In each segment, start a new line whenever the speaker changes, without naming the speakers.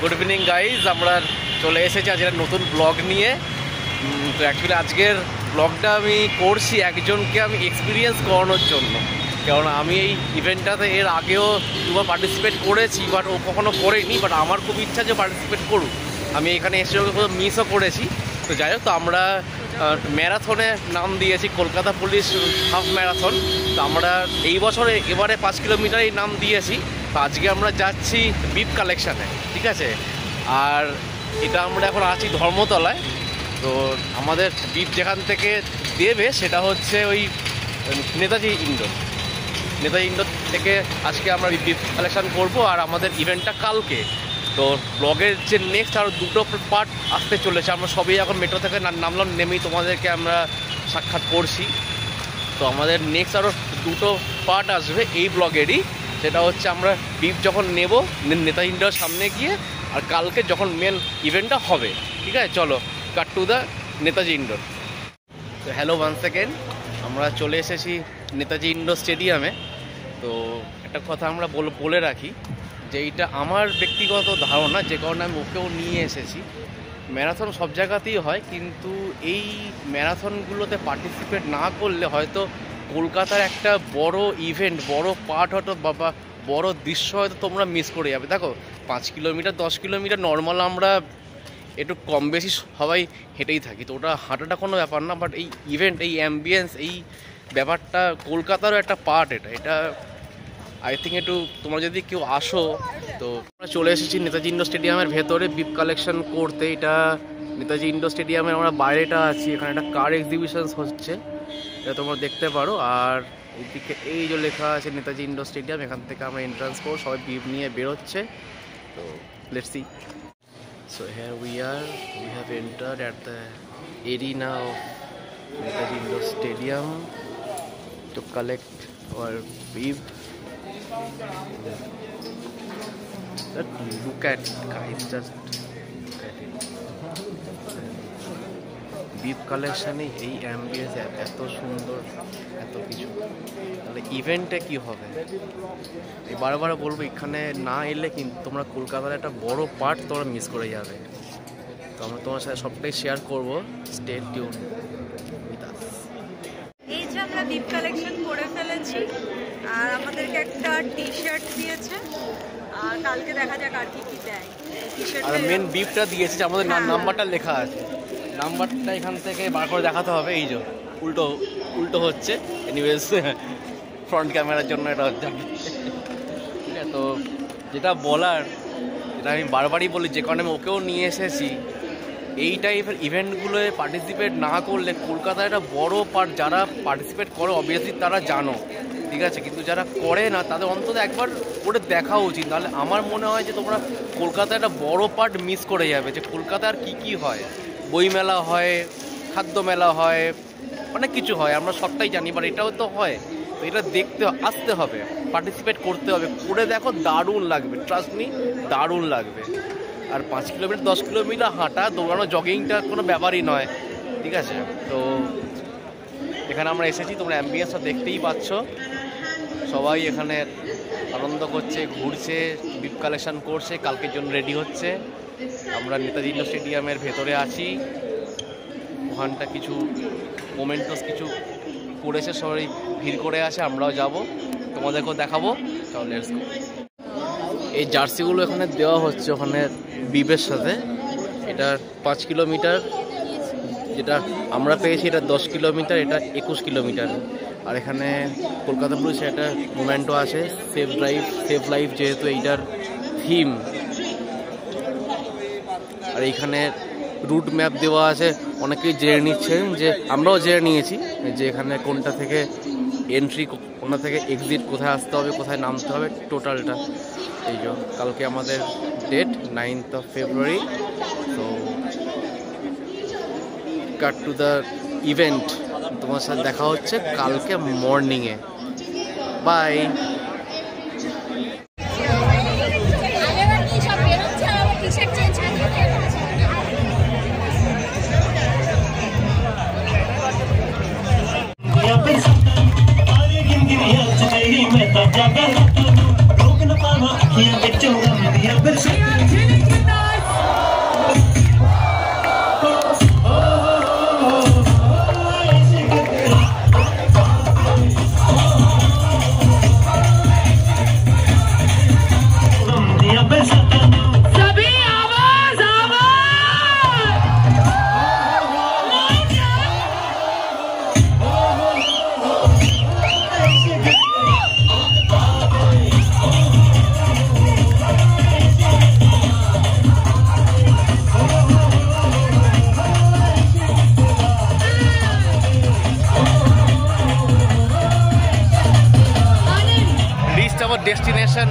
Good evening guys, আমরা চলে এসেছি আজকের নতুন ব্লগ নিয়ে। তো অ্যাকচুয়ালি আজকের ব্লগটা আমি করছি একজনকে আমি এক্সপিরিয়েন্স করানোর জন্য, কারণ আমি এই ইভেন্টটাতে এর আগেও দুবার পার্টিসিপেট করেছি, বাট ও কখনো করেনি। বাট আমার খুব ইচ্ছা যে পার্টিসিপেট করুক, আমি এখানে এসে ওকে মিসও করেছি। তো যাই হোক, তো আমরা ম্যারাথনে নাম দিয়েছি, কলকাতা পুলিশ হাফ ম্যারাথন। তো আমরা এই বছরে এবারে 5 কিলোমিটারই নাম দিয়েছি। তো আজকে আমরা যাচ্ছি বিপ কালেকশানে, ঠিক আছে। আর এটা আমরা এখন আছি ধর্মতলায়। তো আমাদের বিপ যেখান থেকে দেবে সেটা হচ্ছে ওই নেতাজি ইন্ডোর থেকে আজকে আমরা বিপ কালেকশান করব। আর আমাদের ইভেন্টটা কালকে। তো ব্লগের যে নেক্সট আরও দুটো পার্ট আসতে চলেছে। আমরা সবই এখন মেট্রো থেকে নামলাম, নেমেই তোমাদেরকে আমরা সাক্ষাৎ করছি। তো আমাদের নেক্সট আরও দুটো পার্ট আসবে এই ব্লগেরই। সেটা হচ্ছে আমরা বিপ যখন নেব নেতাজি ইন্ডোর সামনে গিয়ে, আর কালকে যখন মেন ইভেন্টটা হবে। ঠিক আছে, চলো কাট টু দ্য নেতাজি ইন্ডোর। তো হ্যালো ওয়ান সেকেন্ড, আমরা চলে এসেছি নেতাজি ইন্ডোর স্টেডিয়ামে। তো একটা কথা আমরা বলে রাখি যে এইটা আমার ব্যক্তিগত ধারণা, যে কারণে আমি ওকেও নিয়ে এসেছি। ম্যারাথন সব জায়গাতেই হয়, কিন্তু এই ম্যারাথনগুলোতে পার্টিসিপেট না করলে হয়তো কলকাতার একটা বড় ইভেন্ট, বড় পার্ট হয়তো বা বড় দৃশ্য হয়তো তোমরা মিস করে যাবে। দেখো 5 কিলোমিটার 10 কিলোমিটার নর্মাল আমরা একটু কম বেশি সবাই হেঁটেই থাকি, তো ওটা হাঁটাটা কোনো ব্যাপার না। বাট এই ইভেন্ট, এই অ্যাম্বিয়েন্স, এই ব্যাপারটা কলকাতারও একটা পার্ট। এটা আই থিঙ্ক একটু তোমরা যদি কেউ আসো। তো আমরা চলে এসেছি নেতাজি ইন্ডোর স্টেডিয়ামের ভেতরে বিপ কালেকশন করতে। এটা নেতাজি ইন্ডোর স্টেডিয়ামের আমরা বাইরেটা আছি, এখানে একটা কার এক্সিবিশনস হচ্ছে, এটা তোমরা দেখতে পারো। আর এইদিকে এই যে লেখা আছে নেতাজি ইন্ডোর স্টেডিয়াম, এখান থেকে আমরা এন্ট্রান্স করবো, সবাই বিপ নিয়ে বেরোচ্ছে। তো let's see. So here we have entered at the arena of Netaji Indoor Stadium to collect our beep. Look at it, guys, just look at it. বিপ কালেকশানে এই অ্যাম্বিয়েন্স এত সুন্দর, এত কিছু, তাহলে ইভেন্টে কি হবে। এই বারবার বলবো, এখানে না এলে কিন্তু তোমরা কলকাতার একটা বড় পার্ট তোমরা মিস করে যাবে। তো আমরা তোমার সাথে সবটাই শেয়ার করবো, স্টে টিউন উইথ আস।
এই যে আমরা বিপ কালেকশন করে ফেলেছি, আর আমাদেরকে একটা টি শার্ট দিয়েছে। আর কালকে দেখা যাক আর কি দেয়।
আর মেন বিপটা দিয়েছে, আমাদের নাম্বারটা লেখা আছে, নাম্বারটা এখান থেকে বার করে দেখাতে হবে। এই যে উল্টো হচ্ছে, এনিওয়েজ ফ্রন্ট ক্যামেরার জন্য এটা হচ্ছে, ঠিক আছে। তো যেটা বলার, যেটা আমি বারবারই বলি, যে কারণে আমি ওকেও নিয়ে এসেছি, এই টাইপের ইভেন্টগুলোয় পার্টিসিপেট না করলে কলকাতায় একটা বড় পার্ট, যারা পার্টিসিপেট করে অবভিয়াসলি তারা জানো, ঠিক আছে, কিন্তু যারা করে না তাদের অন্তত একবার করে দেখা উচিত। নাহলে আমার মনে হয় যে তোমরা কলকাতায় একটা বড় পার্ট মিস করে যাবে। যে কলকাতায় আর কী হয়, বইমেলা হয়, খাদ্য মেলা হয়, অনেক কিছু হয়, আমরা সবটাই জানি, বাট এটাও তো হয়। তো এটা দেখতে আসতে হবে, পার্টিসিপেট করতে হবে, করে দেখো, দারুণ লাগবে, ট্রাস্ট মি, দারুণ লাগবে। আর 5 কিলোমিটার 10 কিলোমিটার হাঁটা, দৌড়ানো, জগিংটা কোনো ব্যাপারই নয়, ঠিক আছে। তো এখানে আমরা এসেছি, তোমরা অ্যাম্বিয়েন্সটা দেখতেই পাচ্ছ, সবাই এখানে আনন্দ করছে, ঘুরছে, বিপ কালেকশন করছে, কালকের জন্য রেডি হচ্ছে। আমরা নেতাজি ইন্ডোর স্টেডিয়ামের ভেতরে আছি, ওখানটা কিছু মোমেন্টাস কিছু করেছে, সবাই ভিড় করে আছে, আমরাও যাব, তোমাদেরকেও দেখাবো। চলো লেটস গো। এই জার্সিগুলো এখানে দেওয়া হচ্ছে ওখানে বিপের সাথে। এটা 5 কিলোমিটার, যেটা আমরা পেয়েছি এটা 10 কিলোমিটার, এটা 21 কিলোমিটার। আর এখানে কলকাতা পুলিশের একটা মোমেন্টও আছে, সেভ লাইফ, যেহেতু এইটার থিম। আর এইখানে রুট ম্যাপ দেওয়া আছে, অনেকেই জেনে নিচ্ছেন, যে আমরাও জেনে নিয়েছি যে এখানে কোনটা থেকে এন্ট্রি, কোনটা থেকে এক্সিট, কোথায় আসতে হবে, কোথায় নামতে হবে, টোটালটা। এই যে কালকে আমাদের ডেট 9th of February। তো কাট টু দ্য ইভেন্ট, তোমার সাথে দেখা হচ্ছে কালকে মর্নিংয়ে। বাই।
रोक न पावा अखियां विचों दिया बरसात
ডেস্টিনেশন,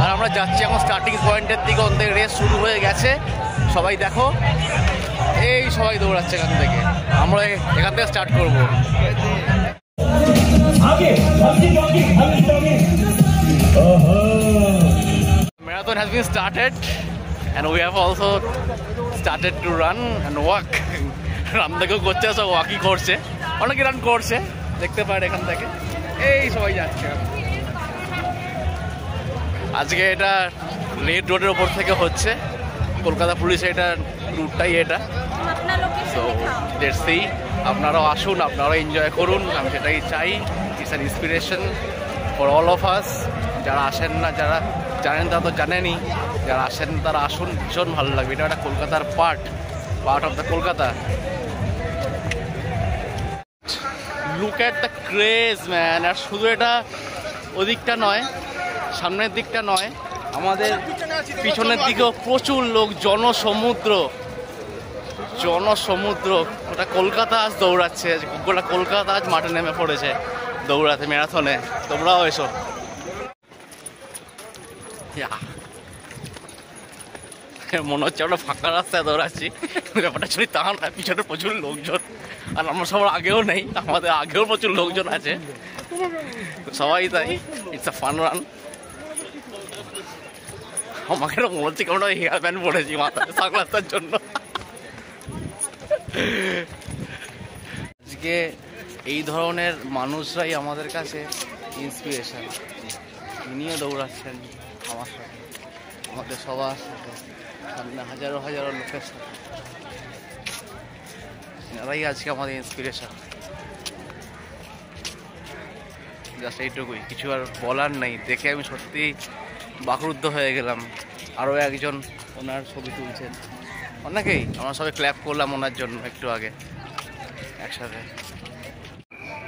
আর আমরা যাচ্ছি এখন স্টার্টিং পয়েন্টের দিকে। ওখান থেকে রেস শুরু হয়ে গেছে, সবাই দেখো এই সবাই দৌড়াচ্ছে এখান থেকে। আমরা এখান থেকে স্টার্ট করবো। Marathon has been started and we have also started to run and walk. Run থেকেও করছে, সব ওয়াকই করছে, অনেকে রান করছে দেখতে পারে এখান থেকে। এই সবাই যাচ্ছে আজকে। এটা রেড রোডের ওপর থেকে হচ্ছে, কলকাতা পুলিশের এটা রুটটাই এটা। সো লেটস সি, আপনারাও আসুন, আপনারাও এনজয় করুন, আমি সেটাই চাই। It's an inspiration for all of us. যারা আসেন না, যারা জানেন তারা তো জানেনই, যারা আসেন তারা আসুন, ভীষণ ভালো লাগবে। এটা একটা কলকাতার part of the Kolkata. Look at the craze man. আর শুধু এটা ওদিকটা নয়, সামনের দিকটা নয়, আমাদের পিছনের দিকেও প্রচুর লোক, জনসমুদ্র। ওটা কলকাতা আজ দৌড়াচ্ছে, গোটা কলকাতা আজ মাঠে নেমে পড়েছে দৌড়াতে, ম্যারাথনে। তোমরাও এসো। মনে হচ্ছে আমরা ফাঁকা রাস্তায় দৌড়াচ্ছি, ব্যাপারটা শুনি তা না, পিছনে প্রচুর লোকজন। আর আমরা সবার আগেও নেই, আমাদের আগেও প্রচুর লোকজন আছে, সবাই তাই। It's a fun run. আমাকে মনে হচ্ছে কেমন হেয়ার ব্যান্ড পড়েছি মাথায় সানগ্লাসের জন্য। আজকে এই ধরনের মানুষরাই আমাদের কাছে ইন্সপিরেশন। ইনিও দৌড়াচ্ছেন আমার সাথে, আমাদের সবার সাথে, সামনে হাজারো হাজারো লোকের সাথে। এরাই আজকে আমাদের ইন্সপিরেশন। জাস্ট এইটুকুই, কিছু আর বলার নেই। দেখে আমি সত্যি বাকরুদ্ধ হয়ে গেলাম। আরও একজন ওনার ছবি তুলছেন, অনেকেই আমরা সবাই ক্ল্যাপ করলাম ওনার জন্য একটু আগে একসাথে।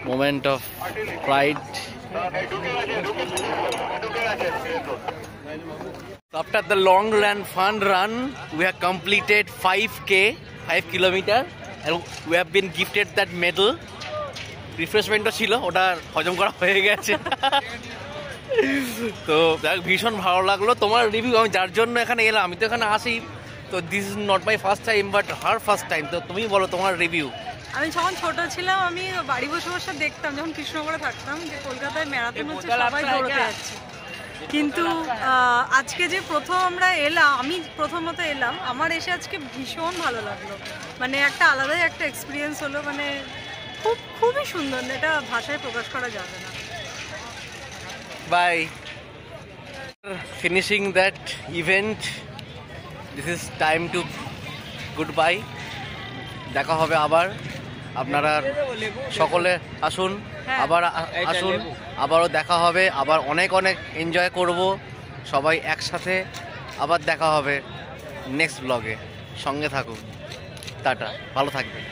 Moment of pride. After the long and fun run, we have completed 5 kilometer, and we have been gifted that medal. রিফ্রেশমেন্টও ছিল, ওটা হজম করা হয়ে গেছে। তো দেখ, ভীষণ ভালো লাগলো তোমার রিভিউ। আমি যার জন্য এখানে এলাম, আমি তো এখানে আসি, তো this is not my first time but her first time. তো তুমি বলো তোমার রিভিউ।
আমি যখন ছোট ছিলাম, আমি বাড়ি বসে বসে দেখতাম, যখন কৃষ্ণনগরে থাকতাম, যে কলকাতায় ম্যারাথন হচ্ছে, সবাই দৌড়তে যাচ্ছে। কিন্তু আজকে যে প্রথম আমরা এলাম, আমি প্রথমত এলাম, আমার এসে আজকে ভীষণ ভালো লাগলো। মানে একটা আলাদাই একটা এক্সপিরিয়েন্স হলো, মানে খুবই সুন্দর, এটা ভাষায় প্রকাশ করা যাবে না।
Bye. Finishing that event, this is time to good bye. দেখা হবে আবার। আপনারা সকলে আসুন, আবার আসুন, আবারও দেখা হবে, আবার অনেক অনেক এনজয় করব সবাই একসাথে। আবার দেখা হবে নেক্সট ব্লগে, সঙ্গে থাকুন। টাটা, ভালো থাকবেন।